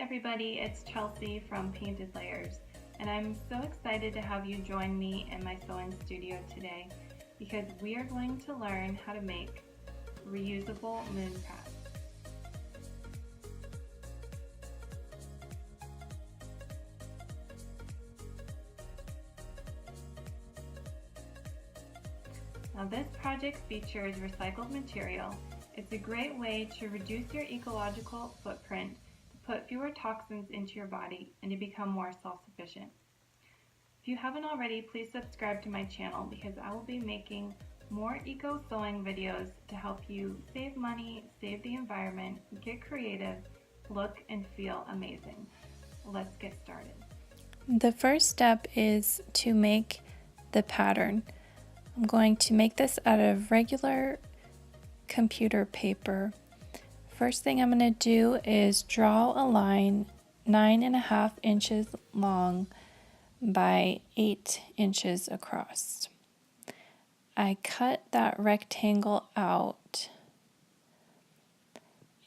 everybody, it's Chelsea from Painted Layers, and I'm so excited to have you join me in my sewing studio today because we are going to learn how to make reusable moon pads. Now this project features recycled material. It's a great way to reduce your ecological footprint, put fewer toxins into your body, and to become more self-sufficient. If you haven't already, please subscribe to my channel because I will be making more eco-sewing videos to help you save money, save the environment, get creative, look and feel amazing. Let's get started. The first step is to make the pattern. I'm going to make this out of regular computer paper. First thing I'm going to do is draw a line 9.5 inches long by 8 inches across. I cut that rectangle out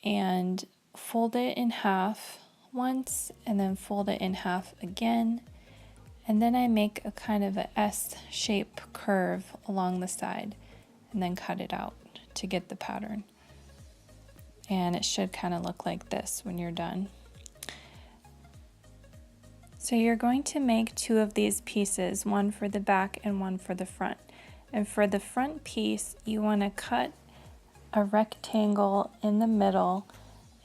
and fold it in half once and then fold it in half again, and then I make a kind of a S-shape curve along the side and then cut it out to get the pattern. And it should kind of look like this when you're done. So you're going to make 2 of these pieces, one for the back and one for the front. And for the front piece, you want to cut a rectangle in the middle,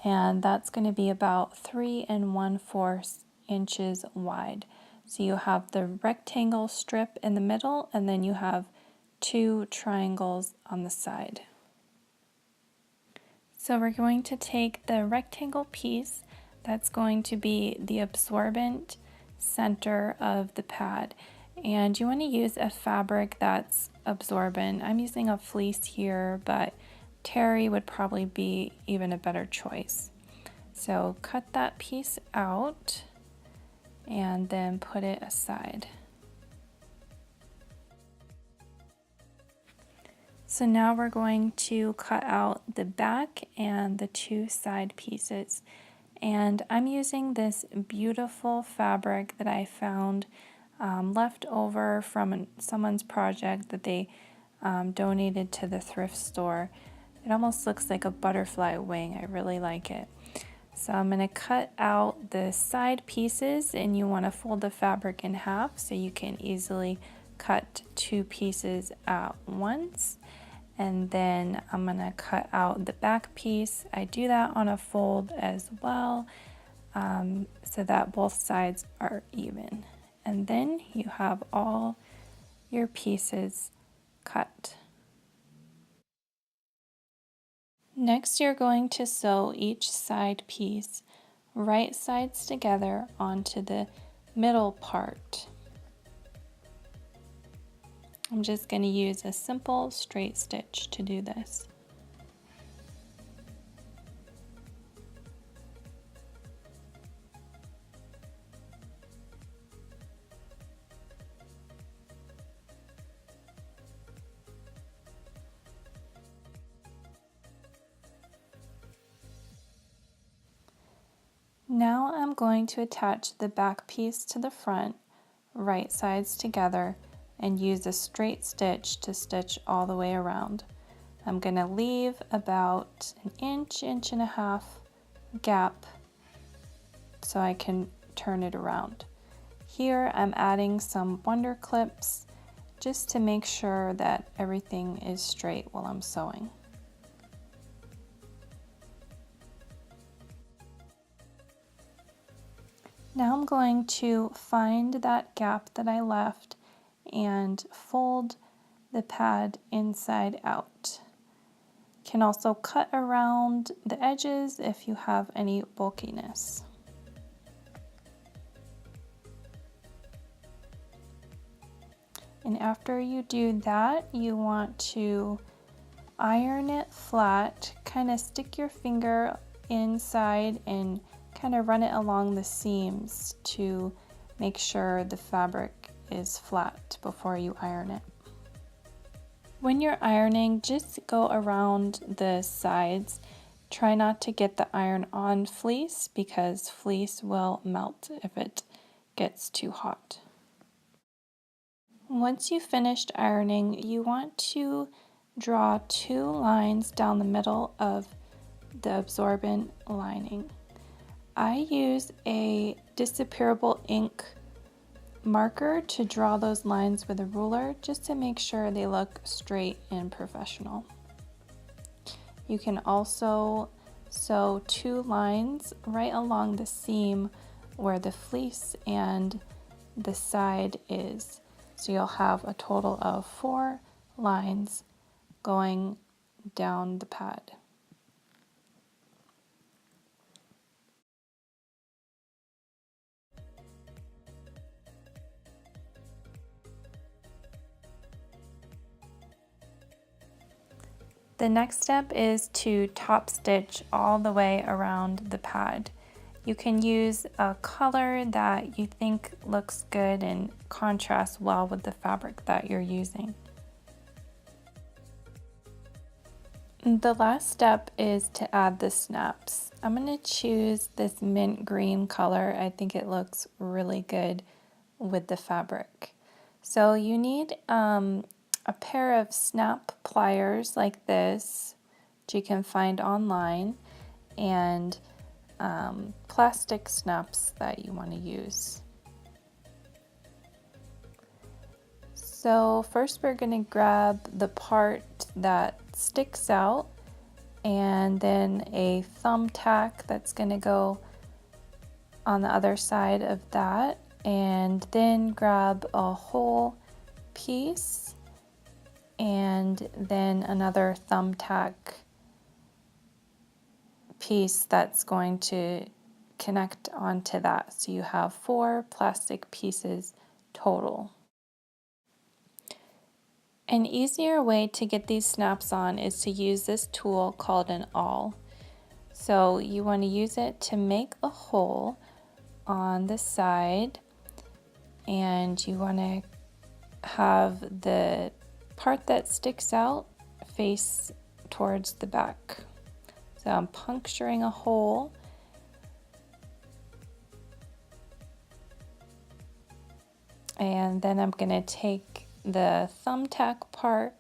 and that's going to be about 3 1/4 inches wide. So you have the rectangle strip in the middle, and then you have 2 triangles on the side. So we're going to take the rectangle piece, that's going to be the absorbent center of the pad. And you want to use a fabric that's absorbent. I'm using a fleece here, but terry would probably be even a better choice. So cut that piece out and then put it aside. So now we're going to cut out the back and the 2 side pieces. And I'm using this beautiful fabric that I found left over from someone's project that they donated to the thrift store. It almost looks like a butterfly wing. I really like it. So I'm going to cut out the side pieces, and you want to fold the fabric in half so you can easily cut 2 pieces at once. And then I'm going to cut out the back piece. I do that on a fold as well, so that both sides are even. And then you have all your pieces cut. Next, you're going to sew each side piece right sides together onto the middle part. I'm just going to use a simple straight stitch to do this. Now I'm going to attach the back piece to the front, right sides together, and use a straight stitch to stitch all the way around. I'm going to leave about an inch, 1.5 inch gap so I can turn it around. Here I'm adding some wonder clips just to make sure that everything is straight while I'm sewing. Now I'm going to find that gap that I left and fold the pad inside out. You can also cut around the edges if you have any bulkiness. And after you do that, you want to iron it flat, kind of stick your finger inside and kind of run it along the seams to make sure the fabric is flat before you iron it. When you're ironing, just go around the sides Try not to get the iron on fleece because fleece will melt if it gets too hot. Once you've finished ironing, you want to draw 2 lines down the middle of the absorbent lining. I use a disappearable ink marker to draw those lines with a ruler just to make sure they look straight and professional. You can also sew 2 lines right along the seam where the fleece and the side is. So you'll have a total of 4 lines going down the pad. The next step is to top stitch all the way around the pad. You can use a color that you think looks good and contrasts well with the fabric that you're using. The last step is to add the snaps. I'm going to choose this mint green color. I think it looks really good with the fabric. So you need a pair of snap pliers like this, which you can find online, and plastic snaps that you want to use. So first we're going to grab the part that sticks out and then a thumbtack that's going to go on the other side of that, and then grab a whole piece and then another thumbtack piece that's going to connect onto that. So you have 4 plastic pieces total. An easier way to get these snaps on is to use this tool called an awl. So you want to use it to make a hole on the side, and you want to have the part that sticks out face towards the back. So I'm puncturing a hole and then I'm going to take the thumbtack part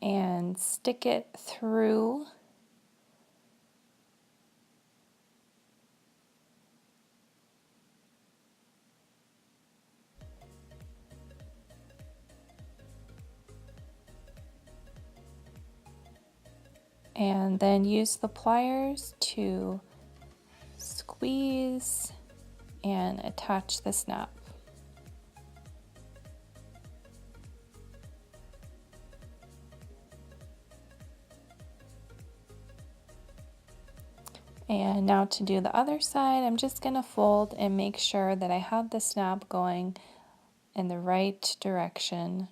and stick it through and then use the pliers to squeeze and attach the snap. And now to do the other side, I'm just going to fold and make sure that I have the snap going in the right direction.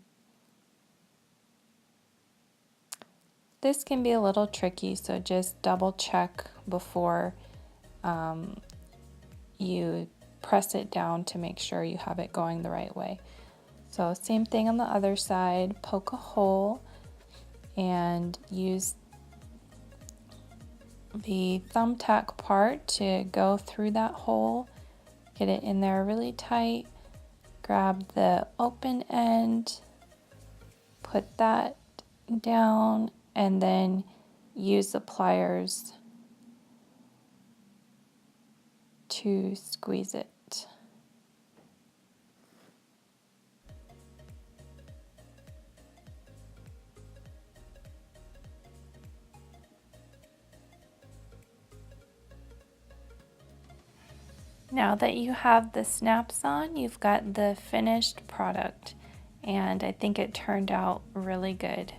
This can be a little tricky, so just double check before you press it down to make sure you have it going the right way. So same thing on the other side, poke a hole and use the thumbtack part to go through that hole, get it in there really tight, grab the open end, put that down, and then use the pliers to squeeze it. Now that you have the snaps on, you've got the finished product, and I think it turned out really good.